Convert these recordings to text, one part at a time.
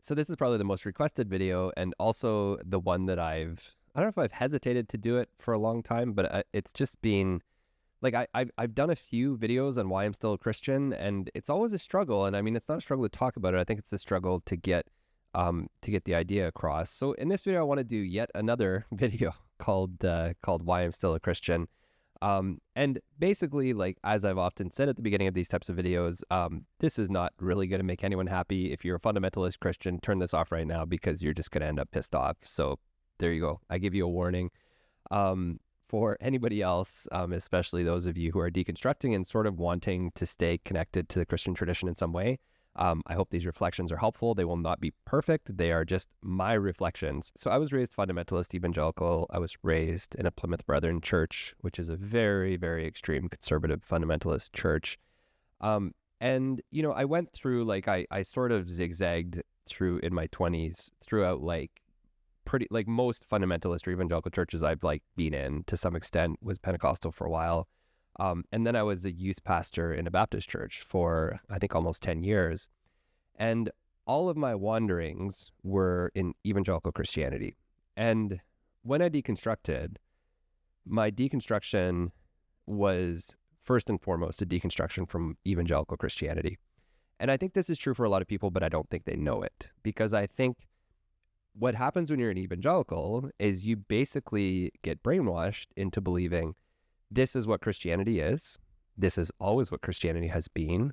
So this is probably the most requested video, and also the one that I don't know if I've hesitated to do it for a long time, but it's just been like I've done a few videos on why I'm still a Christian, and it's always a struggle. And I mean, it's not a struggle to talk about it. I think it's a struggle to get the idea across. So in this video, I want to do yet another video called Why I'm Still a Christian. And basically, like, as I've often said at the beginning of these types of videos, this is not really going to make anyone happy. If you're a fundamentalist Christian, turn this off right now because you're just going to end up pissed off. So there you go. I give you a warning. For anybody else, especially those of you who are deconstructing and sort of wanting to stay connected to the Christian tradition in some way, I hope these reflections are helpful. They will not be perfect. They are just my reflections. So I was raised fundamentalist evangelical. I was raised in a Plymouth Brethren church, which is a very, very extreme conservative fundamentalist church. And, you know, I went through, like, I sort of zigzagged through in my 20s throughout, like, pretty, like, most fundamentalist or evangelical churches I've, like, been in to some extent. Was Pentecostal for a while. And then I was a youth pastor in a Baptist church for, I think, almost 10 years. And all of my wanderings were in evangelical Christianity. And when I deconstructed, my deconstruction was first and foremost a deconstruction from evangelical Christianity. And I think this is true for a lot of people, but I don't think they know it. Because I think what happens when you're an evangelical is you basically get brainwashed into believing this is what Christianity is. This is always what Christianity has been,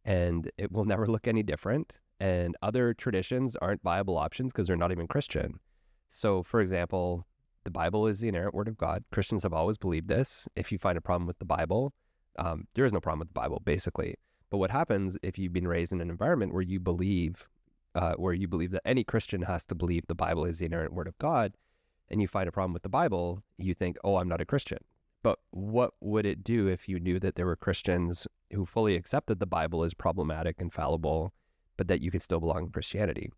and it will never look any different. And other traditions aren't viable options because they're not even Christian. So, for example, the Bible is the inerrant word of God. Christians have always believed this. If you find a problem with the Bible, there is no problem with the Bible, basically. But what happens if you've been raised in an environment where you believe that any Christian has to believe the Bible is the inerrant word of God, and you find a problem with the Bible, you think, oh, I'm not a Christian. But what would it do if you knew that there were Christians who fully accepted the Bible as problematic and fallible, but that you could still belong to Christianity?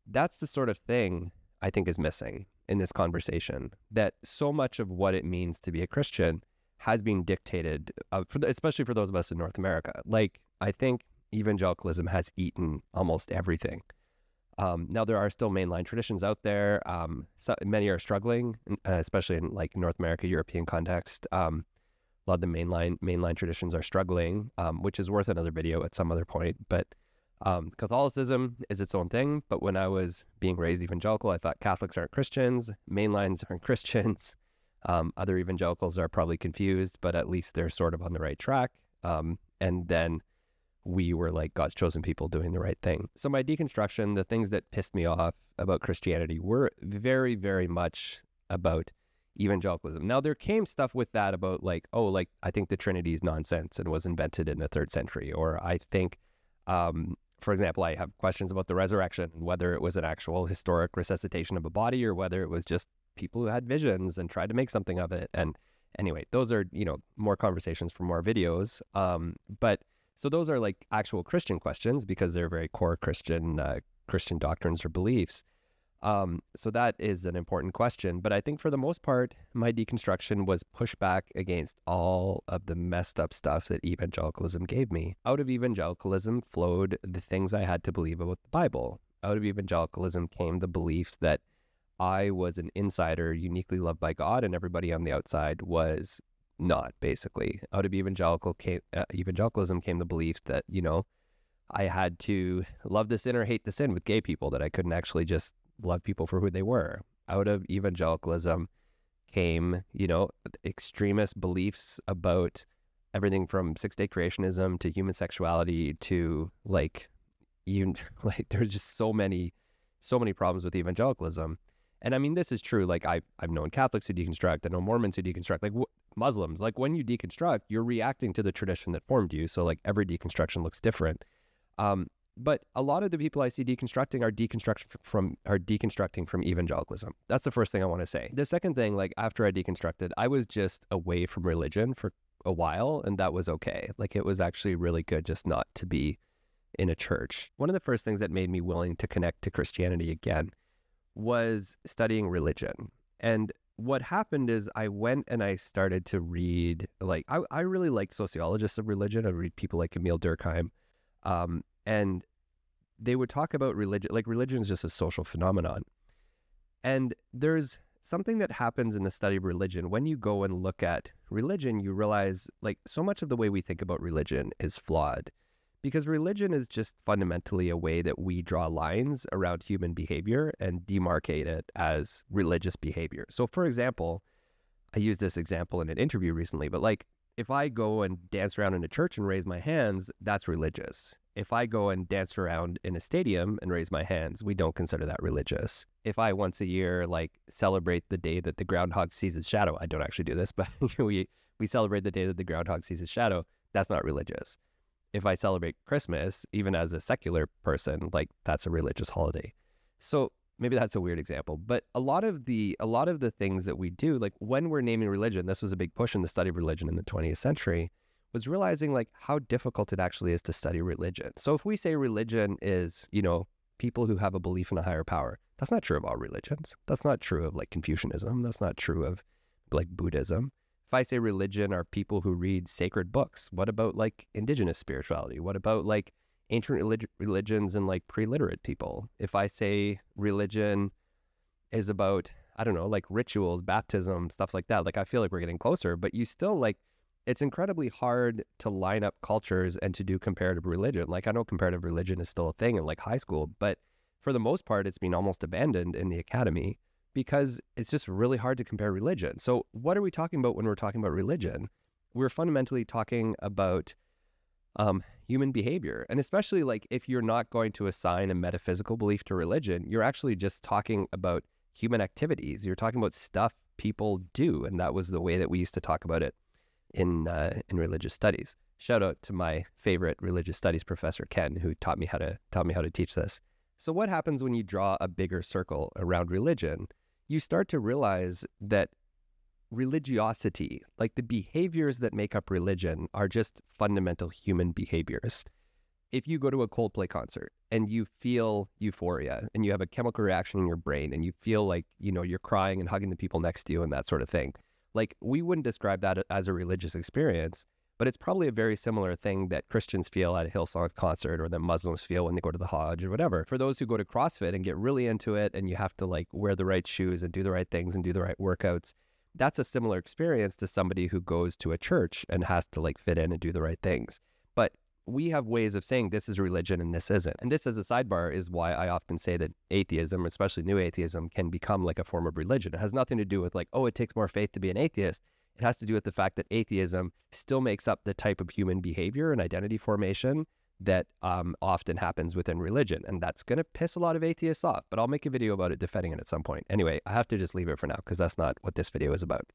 That's the sort of thing I think is missing in this conversation, that so much of what it means to be a Christian has been dictated, especially for those of us in North America. Like, I think evangelicalism has eaten almost everything. Now, there are still mainline traditions out there. Many are struggling, especially in, like, North America, European context. A lot of the mainline traditions are struggling, which is worth another video at some other point. But Catholicism is its own thing. But when I was being raised evangelical, I thought Catholics aren't Christians, mainlines aren't Christians. Other evangelicals are probably confused, but at least they're sort of on the right track. And then we were like God's chosen people doing the right thing. So my deconstruction, the things that pissed me off about Christianity were very, very much about evangelicalism. Now, there came stuff with that about, like, oh, like, I think the Trinity is nonsense and was invented in the 3rd century. Or I think, for example, I have questions about the resurrection and whether it was an actual historic resuscitation of a body or whether it was just people who had visions and tried to make something of it. And anyway, those are, you know, more conversations for more videos. So those are, like, actual Christian questions because they're very core Christian doctrines or beliefs. So that is an important question. But I think for the most part, my deconstruction was pushback against all of the messed up stuff that evangelicalism gave me. Out of evangelicalism flowed the things I had to believe about the Bible. Out of evangelicalism came the belief that I was an insider, uniquely loved by God, and everybody on the outside was not, basically. Out of evangelicalism came the belief that, you know, I had to love the sin or hate the sin with gay people, that I couldn't actually just love people for who they were. Out of evangelicalism came, you know, extremist beliefs about everything from 6-day creationism to human sexuality to, like, there's just so many problems with evangelicalism. And I mean, this is true. Like, I've known Catholics who deconstruct. I know Mormons who deconstruct. Like, Muslims, like, when you deconstruct, you're reacting to the tradition that formed you. So, like, every deconstruction looks different. But a lot of the people I see deconstructing are deconstructing from evangelicalism. That's the first thing I want to say. The second thing, like, after I deconstructed, I was just away from religion for a while, and that was okay. Like, it was actually really good just not to be in a church. One of the first things that made me willing to connect to Christianity again was studying religion. And what happened is I went and I started to read, like, I really like sociologists of religion. I read people like Emil Durkheim. And they would talk about religion, like religion is just a social phenomenon. And there's something that happens in the study of religion. When you go and look at religion, you realize like so much of the way we think about religion is flawed, because religion is just fundamentally a way that we draw lines around human behavior and demarcate it as religious behavior. So for example, I used this example in an interview recently, but like if I go and dance around in a church and raise my hands, that's religious. If I go and dance around in a stadium and raise my hands, we don't consider that religious. If I once a year like celebrate the day that the groundhog sees his shadow, I don't actually do this, but we celebrate the day that the groundhog sees his shadow, that's not religious. If I celebrate Christmas, even as a secular person, like that's a religious holiday. So maybe that's a weird example, but a lot of the things that we do, like when we're naming religion, this was a big push in the study of religion in the 20th century, was realizing like how difficult it actually is to study religion. So if we say religion is, people who have a belief in a higher power, that's not true of all religions. That's not true of like Confucianism. That's not true of like Buddhism. If I say religion are people who read sacred books, what about like indigenous spirituality? What about like ancient religions and like pre-literate people? If I say religion is about, I don't know, like rituals, baptism, stuff like that, like I feel like we're getting closer, but you still like, it's incredibly hard to line up cultures and to do comparative religion. Like I know comparative religion is still a thing in like high school, but for the most part, it's been almost abandoned in the academy because it's just really hard to compare religion. So what are we talking about when we're talking about religion? We're fundamentally talking about human behavior. And especially like if you're not going to assign a metaphysical belief to religion, you're actually just talking about human activities. You're talking about stuff people do. And that was the way that we used to talk about it in religious studies. Shout out to my favorite religious studies professor, Ken, who taught me how to teach this. So what happens when you draw a bigger circle around religion? You start to realize that religiosity, like the behaviors that make up religion, are just fundamental human behaviors. If you go to a Coldplay concert and you feel euphoria and you have a chemical reaction in your brain and you feel like, you're crying and hugging the people next to you and that sort of thing, like we wouldn't describe that as a religious experience, but it's probably a very similar thing that Christians feel at a Hillsong concert or that Muslims feel when they go to the Hajj or whatever. For those who go to CrossFit and get really into it and you have to like wear the right shoes and do the right things and do the right workouts, that's a similar experience to somebody who goes to a church and has to like fit in and do the right things. But we have ways of saying this is religion and this isn't. And this as a sidebar is why I often say that atheism, especially new atheism, can become like a form of religion. It has nothing to do with like, oh, it takes more faith to be an atheist. It has to do with the fact that atheism still makes up the type of human behavior and identity formation that often happens within religion. And that's going to piss a lot of atheists off, but I'll make a video about it defending it at some point. Anyway, I have to just leave it for now because that's not what this video is about.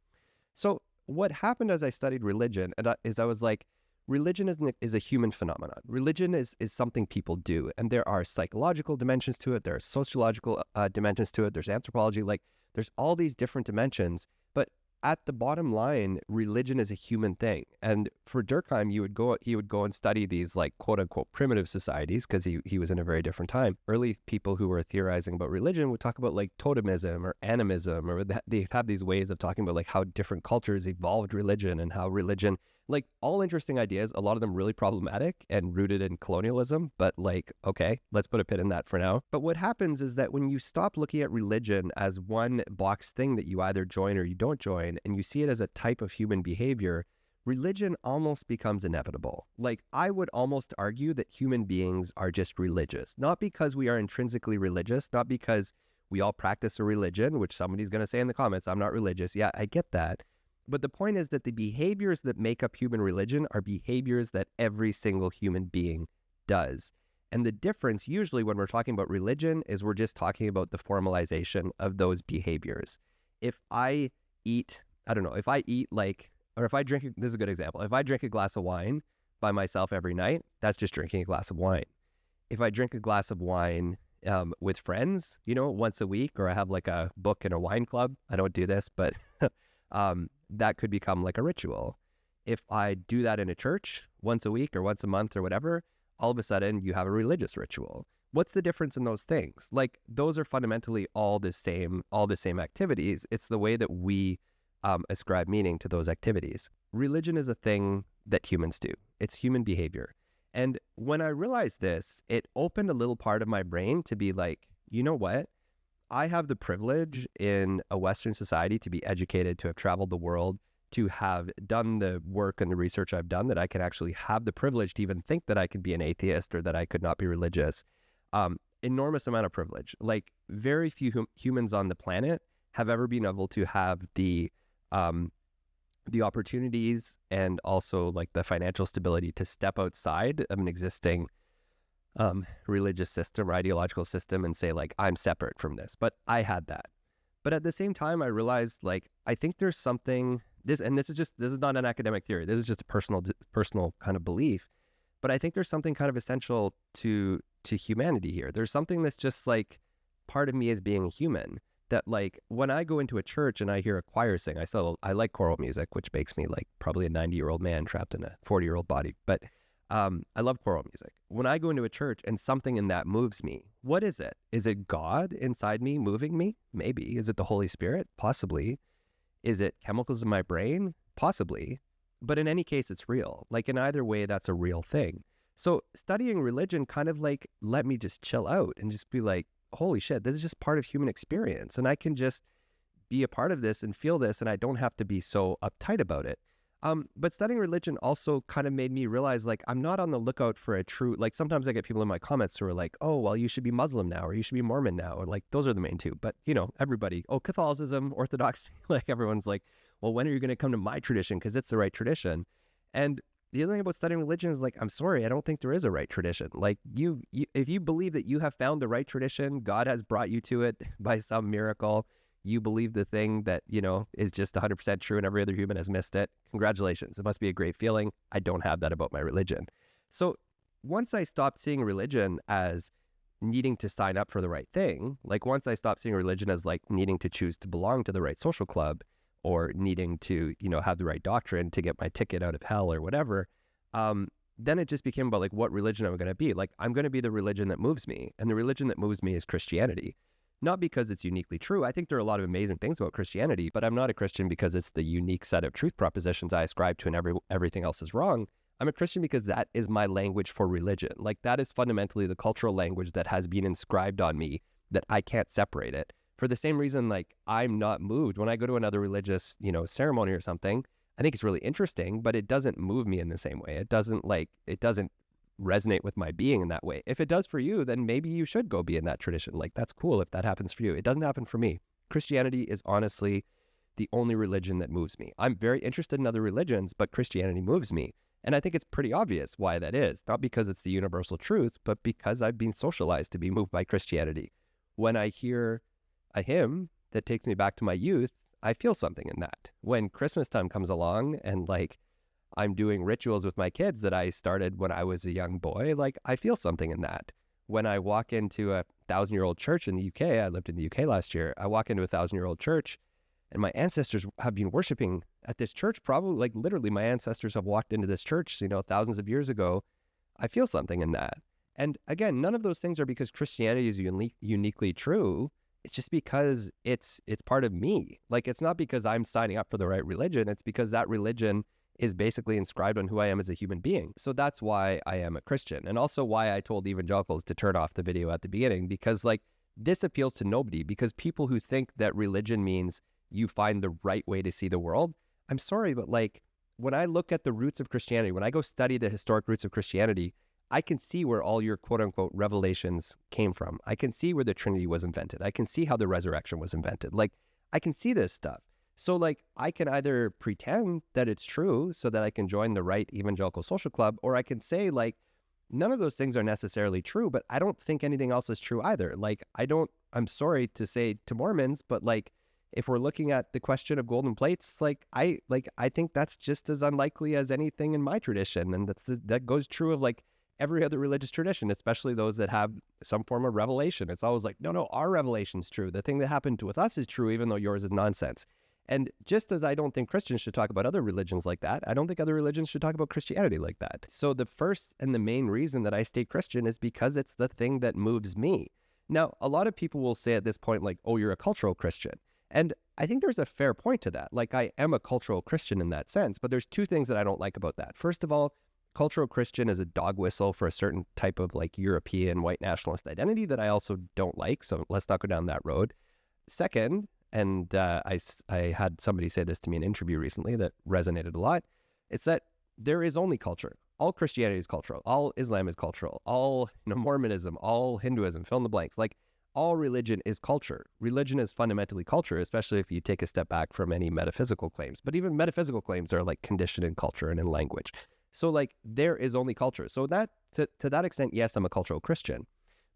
So what happened as I studied religion is I was like, religion is a human phenomenon. Religion is something people do. And there are psychological dimensions to it. There are sociological dimensions to it. There's anthropology. Like there's all these different dimensions. But at the bottom line, religion is a human thing. And for Durkheim, he would go and study these like quote unquote primitive societies because he was in a very different time. Early people who were theorizing about religion would talk about like totemism or animism, or they have these ways of talking about like how different cultures evolved religion and how religion, like all interesting ideas, a lot of them really problematic and rooted in colonialism, but like, okay, let's put a pin in that for now. But what happens is that when you stop looking at religion as one box thing that you either join or you don't join, and you see it as a type of human behavior, religion almost becomes inevitable. Like I would almost argue that human beings are just religious, not because we are intrinsically religious, not because we all practice a religion, which somebody's going to say in the comments, I'm not religious. Yeah, I get that. But the point is that the behaviors that make up human religion are behaviors that every single human being does. And the difference usually when we're talking about religion is we're just talking about the formalization of those behaviors. If I eat, if I drink, this is a good example. If I drink a glass of wine by myself every night, that's just drinking a glass of wine. If I drink a glass of wine with friends, once a week, or I have like a book in a wine club, I don't do this, but that could become like a ritual. If I do that in a church once a week or once a month or whatever, all of a sudden you have a religious ritual. What's the difference in those things? Like those are fundamentally all the same activities. It's the way that we ascribe meaning to those activities. Religion is a thing that humans do. It's human behavior. And when I realized this, it opened a little part of my brain to be like, you know what? I have the privilege in a Western society to be educated, to have traveled the world, to have done the work and the research I've done, that I can actually have the privilege to even think that I could be an atheist or that I could not be religious. Enormous amount of privilege. Like very few humans on the planet have ever been able to have the opportunities and also like the financial stability to step outside of an existing religious system or ideological system and say like, I'm separate from this. But I had that. But at the same time, I realized like, I think there's something, this is not an academic theory. This is just a personal kind of belief. But I think there's something kind of essential to humanity here. There's something that's just like part of me as being a human, that like when I go into a church and I hear a choir sing, I like choral music, which makes me like probably a 90-year-old man trapped in a 40-year-old body. But I love choral music. When I go into a church and something in that moves me, what is it? Is it God inside me moving me? Maybe. Is it the Holy Spirit? Possibly. Is it chemicals in my brain? Possibly. But in any case, it's real. Like in either way, that's a real thing. So studying religion kind of like let me just chill out and just be like, holy shit, this is just part of human experience. And I can just be a part of this and feel this, and I don't have to be so uptight about it. But studying religion also kind of made me realize, like, I'm not on the lookout for a true, like, sometimes I get people in my comments who are like, oh, well, you should be Muslim now, or you should be Mormon now, or like, those are the main two. But, you know, everybody, Catholicism, Orthodox, like, everyone's like, well, when are you going to come to my tradition? Because it's the right tradition. And the other thing about studying religion is like, I'm sorry, I don't think there is a right tradition. Like you, if you believe that you have found the right tradition, God has brought you to it by some miracle, you believe the thing that, you know, is just 100% true and every other human has missed it. Congratulations. It must be a great feeling. I don't have that about my religion. So once I stopped seeing religion as needing to sign up for the right thing, like once I stopped seeing religion as like needing to choose to belong to the right social club or needing to, you know, have the right doctrine to get my ticket out of hell or whatever, then it just became about like what religion I'm going to be. Like I'm going to be the religion that moves me. And the religion that moves me is Christianity. Not because it's uniquely true. I think there are a lot of amazing things about Christianity, but I'm not a Christian because it's the unique set of truth propositions I ascribe to and everything else is wrong. I'm a Christian because that is my language for religion. Like that is fundamentally the cultural language that has been inscribed on me, that I can't separate it. For the same reason, like I'm not moved when I go to another religious, you know, ceremony or something. I think it's really interesting, but it doesn't move me in the same way. It doesn't resonate with my being in that way. If it does for you, then maybe you should go be in that tradition. Like that's cool if that happens for you. It doesn't happen for me. Christianity is honestly the only religion that moves me. I'm very interested in other religions, but Christianity moves me. And I think it's pretty obvious why that is. Not because it's the universal truth, but because I've been socialized to be moved by Christianity. When I hear a hymn that takes me back to my youth, I feel something in that. When Christmas time comes along and like I'm doing rituals with my kids that I started when I was a young boy, like I feel something in that. When I walk into a 1,000-year-old church in the UK, I lived in the UK last year, I walk into a 1,000-year-old church and my ancestors have been worshiping at this church, probably like literally my ancestors have walked into this church, you know, thousands of years ago. I feel something in that. And again, none of those things are because Christianity is uniquely true. It's just because it's part of me. Like it's not because I'm signing up for the right religion. It's because that religion is basically inscribed on who I am as a human being. So that's why I am a Christian. And also why I told evangelicals to turn off the video at the beginning, because like this appeals to nobody, because people who think that religion means you find the right way to see the world, I'm sorry, but like when I look at the roots of Christianity, when I go study the historic roots of Christianity, I can see where all your quote unquote revelations came from. I can see where the Trinity was invented. I can see how the resurrection was invented. Like I can see this stuff. So like I can either pretend that it's true so that I can join the right evangelical social club, or I can say like, none of those things are necessarily true, but I don't think anything else is true either. Like I'm sorry to say to Mormons, but like, if we're looking at the question of golden plates, I think that's just as unlikely as anything in my tradition. And that goes true of like every other religious tradition, especially those that have some form of revelation. It's always like, no, our revelation's true. The thing that happened with us is true, even though yours is nonsense. And just as I don't think Christians should talk about other religions like that, I don't think other religions should talk about Christianity like that. So the first and the main reason that I stay Christian is because it's the thing that moves me. Now, a lot of people will say at this point, like, oh, you're a cultural Christian. And I think there's a fair point to that. Like, I am a cultural Christian in that sense, but there's two things that I don't like about that. First of all, cultural Christian is a dog whistle for a certain type of like European white nationalist identity that I also don't like. So let's not go down that road. Second, and I had somebody say this to me in an interview recently that resonated a lot. It's that there is only culture. All Christianity is cultural. All Islam is cultural. All Mormonism, all Hinduism, fill in the blanks. Like all religion is culture. Religion is fundamentally culture, especially if you take a step back from any metaphysical claims. But even metaphysical claims are like conditioned in culture and in language. So like there is only culture. So that to that extent, yes, I'm a cultural Christian.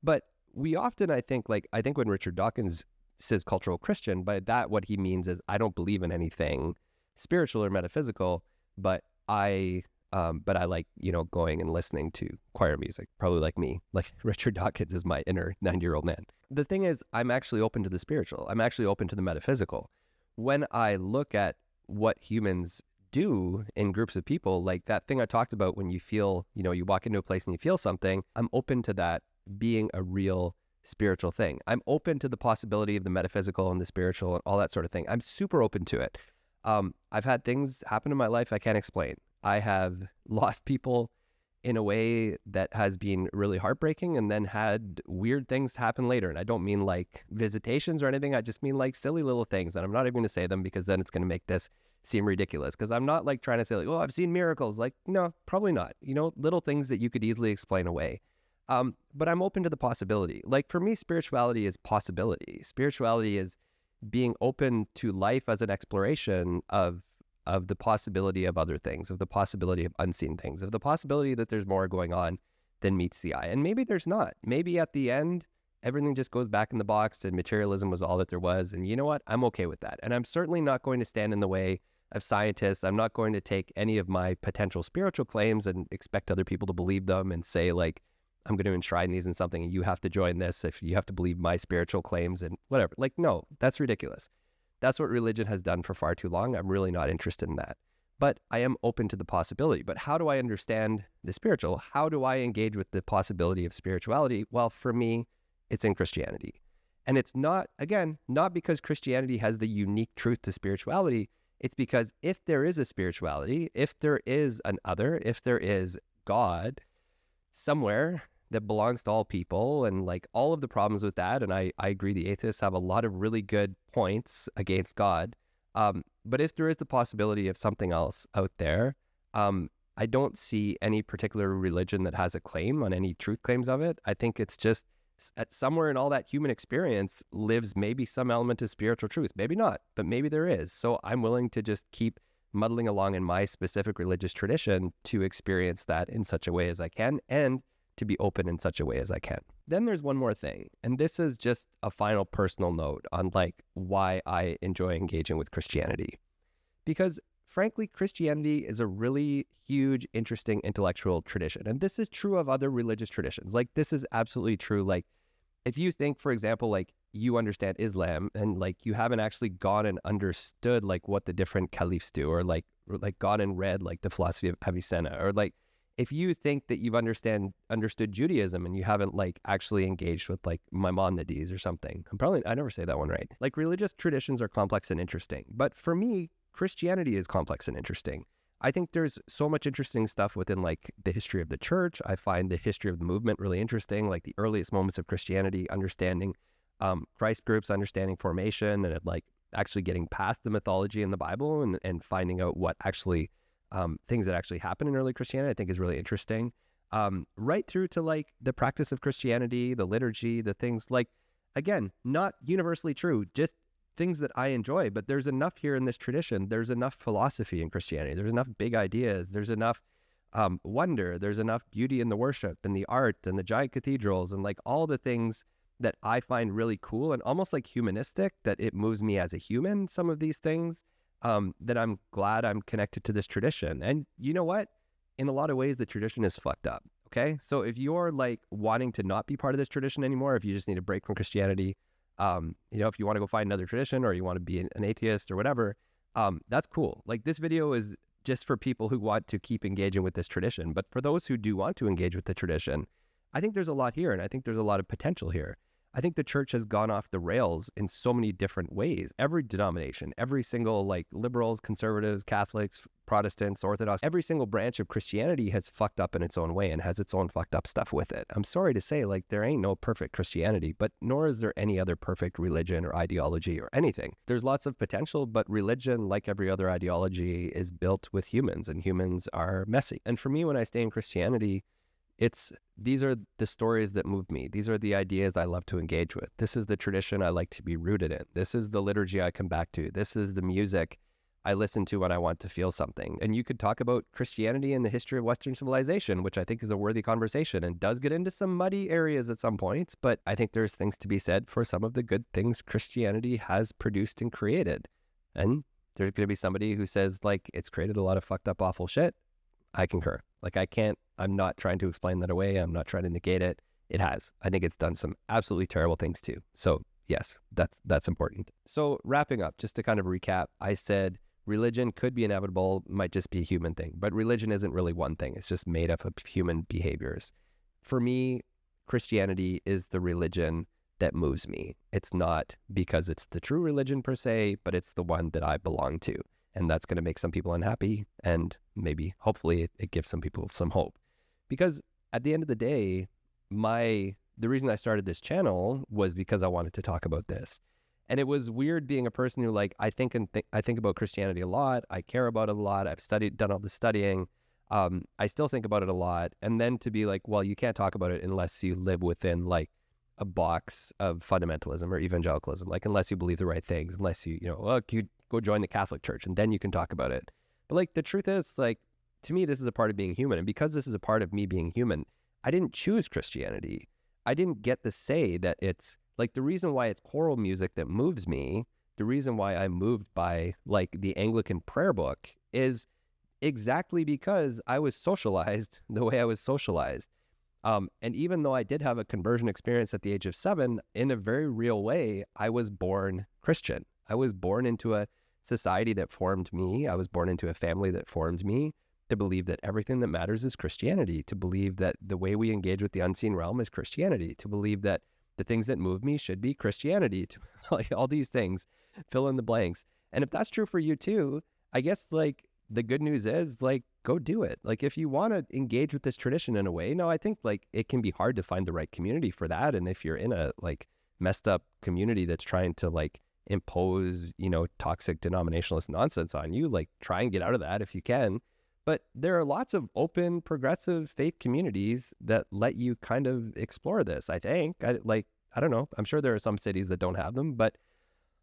But we often, I think when Richard Dawkins says cultural Christian, by that what he means is I don't believe in anything spiritual or metaphysical, but I like, going and listening to choir music, probably like me. Like Richard Dawkins is my inner 90-year-old man. The thing is, I'm actually open to the spiritual. I'm actually open to the metaphysical. When I look at what humans do in groups of people, like that thing I talked about when you feel, you walk into a place and you feel something, I'm open to that being a real spiritual thing. I'm open to the possibility of the metaphysical and the spiritual and all that sort of thing. I'm super open to it. I've had things happen in my life I can't explain. I have lost people in a way that has been really heartbreaking and then had weird things happen later. And I don't mean like visitations or anything. I just mean like silly little things. And I'm not even going to say them because then it's going to make this seem ridiculous. Because I'm not like trying to say like, oh, I've seen miracles. Like, no, probably not. Little things that you could easily explain away. But I'm open to the possibility. Like for me, spirituality is possibility. Spirituality is being open to life as an exploration of the possibility of other things, of the possibility of unseen things, of the possibility that there's more going on than meets the eye. And maybe there's not. Maybe at the end, everything just goes back in the box and materialism was all that there was. And you know what? I'm okay with that. And I'm certainly not going to stand in the way of scientists. I'm not going to take any of my potential spiritual claims and expect other people to believe them and say like, I'm going to enshrine these in something and you have to join this if you have to believe my spiritual claims and whatever. Like, no, that's ridiculous. That's what religion has done for far too long. I'm really not interested in that. But I am open to the possibility. But how do I understand the spiritual? How do I engage with the possibility of spirituality? Well, for me, it's in Christianity. And it's not, again, not because Christianity has the unique truth to spirituality. It's because if there is a spirituality, if there is an other, if there is God somewhere that belongs to all people and like all of the problems with that. And I agree the atheists have a lot of really good points against God. But if there is the possibility of something else out there, I don't see any particular religion that has a claim on any truth claims of it. I think it's just at somewhere in all that human experience lives maybe some element of spiritual truth. Maybe not, but maybe there is. So I'm willing to just keep muddling along in my specific religious tradition to experience that in such a way as I can and to be open in such a way as I can. Then there's one more thing, and this is just a final personal note on like why I enjoy engaging with Christianity. Because frankly, Christianity is a really huge, interesting intellectual tradition. And this is true of other religious traditions. Like this is absolutely true. Like if you think, for example, like you understand Islam and like you haven't actually gone and understood like what the different caliphs do or like gone and read like the philosophy of Avicenna, or like if you think that you've understood Judaism and you haven't like actually engaged with like Maimonides or something, I never say that one right. Like religious traditions are complex and interesting, but for me, Christianity is complex and interesting. I think there's so much interesting stuff within like the history of the church. I find the history of the movement really interesting, like the earliest moments of Christianity, understanding Christ groups, understanding formation, and like actually getting past the mythology in the Bible and finding out what actually things that actually happen in early Christianity, I think is really interesting. Right through to like the practice of Christianity, the liturgy, the things like, again, not universally true, just things that I enjoy, but there's enough here in this tradition. There's enough philosophy in Christianity. There's enough big ideas. There's enough wonder. There's enough beauty in the worship and the art and the giant cathedrals and like all the things that I find really cool and almost like humanistic, that it moves me as a human, some of these things, that I'm glad I'm connected to this tradition. And you know what? In a lot of ways, the tradition is fucked up. Okay. So if you're like wanting to not be part of this tradition anymore, if you just need a break from Christianity, if you want to go find another tradition or you want to be an atheist or whatever, that's cool. Like this video is just for people who want to keep engaging with this tradition. But for those who do want to engage with the tradition, I think there's a lot here and I think there's a lot of potential here. I think the church has gone off the rails in so many different ways. Every denomination, every single like liberals, conservatives, Catholics, Protestants, Orthodox, every single branch of Christianity has fucked up in its own way and has its own fucked up stuff with it. I'm sorry to say, like, there ain't no perfect Christianity, but nor is there any other perfect religion or ideology or anything. There's lots of potential, but religion, like every other ideology, is built with humans, and humans are messy. And for me, when I stay in Christianity, these are the stories that move me. These are the ideas I love to engage with. This is the tradition I like to be rooted in. This is the liturgy I come back to. This is the music I listen to when I want to feel something. And you could talk about Christianity and the history of Western civilization, which I think is a worthy conversation and does get into some muddy areas at some points. But I think there's things to be said for some of the good things Christianity has produced and created. And there's going to be somebody who says, like, it's created a lot of fucked up, awful shit. I concur. Like, I'm not trying to explain that away. I'm not trying to negate it. It has. I think it's done some absolutely terrible things too. So yes, that's important. So wrapping up, just to kind of recap, I said religion could be inevitable, might just be a human thing, but religion isn't really one thing. It's just made up of human behaviors. For me, Christianity is the religion that moves me. It's not because it's the true religion per se, but it's the one that I belong to. And that's going to make some people unhappy, and maybe, hopefully, it gives some people some hope. Because at the end of the day, the reason I started this channel was because I wanted to talk about this. And it was weird being a person who, like, I think about Christianity a lot. I care about it a lot. I've done all the studying. I still think about it a lot. And then to be like, well, you can't talk about it unless you live within like a box of fundamentalism or evangelicalism, like unless you believe the right things, unless you go join the Catholic Church and then you can talk about it. But like, the truth is, like, to me, this is a part of being human. And because this is a part of me being human, I didn't choose Christianity. I didn't get to say that it's like, the reason why it's choral music that moves me, the reason why I'm moved by like the Anglican prayer book is exactly because I was socialized the way I was socialized. And even though I did have a conversion experience at the age of 7, in a very real way, I was born Christian. I was born into a society that formed me. I was born into a family that formed me to believe that everything that matters is Christianity, to believe that the way we engage with the unseen realm is Christianity, to believe that the things that move me should be Christianity, to like all these things, fill in the blanks. And if that's true for you too, I guess like the good news is like, go do it. Like, if you want to engage with this tradition in a way, I think like it can be hard to find the right community for that. And if you're in a like messed up community that's trying to like impose, toxic denominationalist nonsense on you, like try and get out of that if you can. But there are lots of open, progressive faith communities that let you kind of explore this, I think. I don't know. I'm sure there are some cities that don't have them, but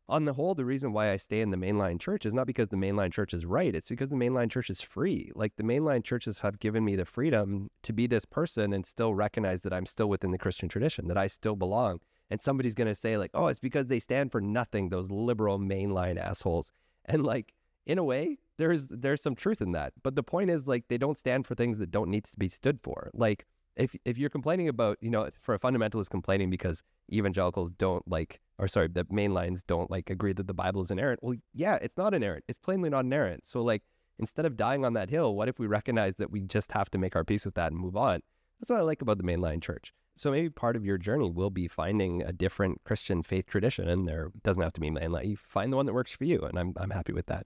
on the whole, the reason why I stay in the mainline church is not because the mainline church is right. It's because the mainline church is free. Like, the mainline churches have given me the freedom to be this person and still recognize that I'm still within the Christian tradition, that I still belong. And somebody's going to say like, oh, it's because they stand for nothing, those liberal mainline assholes. And like, in a way, there's some truth in that. But the point is, like, they don't stand for things that don't need to be stood for. Like, if you're complaining about, for a fundamentalist complaining because evangelicals don't like, or sorry, the mainlines don't like agree that the Bible is inerrant. Well, yeah, it's not inerrant. It's plainly not inerrant. So like, instead of dying on that hill, what if we recognize that we just have to make our peace with that and move on? That's what I like about the mainline church. So maybe part of your journey will be finding a different Christian faith tradition, and there doesn't have to be mainline. You find the one that works for you, and I'm happy with that.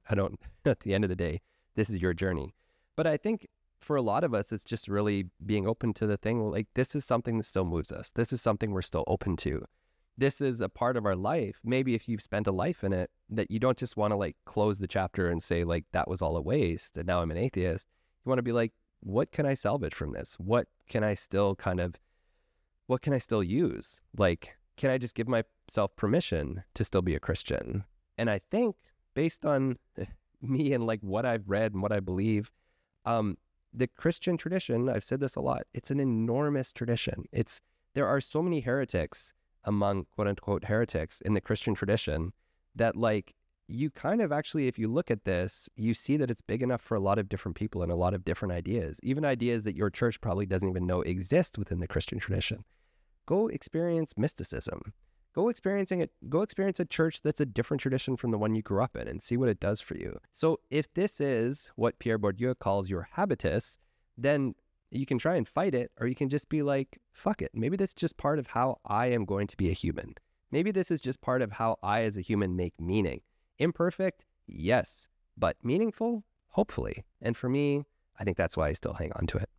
At the end of the day, this is your journey. But I think for a lot of us, it's just really being open to the thing, like, this is something that still moves us. This is something we're still open to. This is a part of our life. Maybe if you've spent a life in it, that you don't just want to like close the chapter and say like, that was all a waste and now I'm an atheist. You want to be like, what can I salvage from this? What can I still use? Like, can I just give myself permission to still be a Christian? And I think based on me and like what I've read and what I believe, the Christian tradition, I've said this a lot, it's an enormous tradition. There are so many heretics among quote unquote heretics in the Christian tradition that like, you kind of actually, if you look at this, you see that it's big enough for a lot of different people and a lot of different ideas, even ideas that your church probably doesn't even know exist within the Christian tradition. Go experience mysticism. Go experience a church that's a different tradition from the one you grew up in and see what it does for you. So if this is what Pierre Bourdieu calls your habitus, then You can try and fight it, or you can just be like, fuck it. Maybe that's just part of how I am going to be a human. Maybe this is just part of how I as a human make meaning. Imperfect, yes, but meaningful, hopefully. And for me, I think that's why I still hang on to it.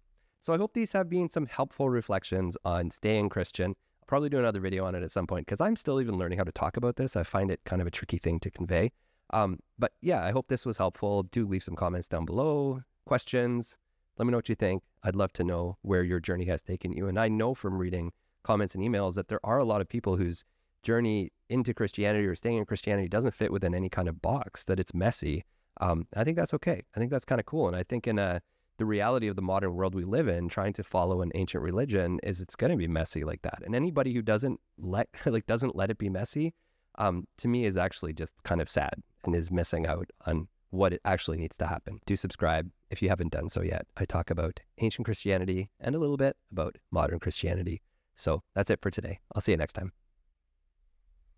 So I hope these have been some helpful reflections on staying Christian. I'll probably do another video on it at some point because I'm still even learning how to talk about this. I find it kind of a tricky thing to convey. But yeah, I hope this was helpful. Do leave some comments down below, questions. Let me know what you think. I'd love to know where your journey has taken you. And I know from reading comments and emails that there are a lot of people whose journey into Christianity or staying in Christianity doesn't fit within any kind of box, that it's messy. I think that's okay. I think that's kind of cool. And I think in the reality of the modern world we live in, trying to follow an ancient religion is it's going to be messy like that. And anybody who doesn't let it be messy, to me is actually just kind of sad and is missing out on what it actually needs to happen. Do subscribe if you haven't done so yet. I talk about ancient Christianity and a little bit about modern Christianity. So that's it for today. I'll see you next time.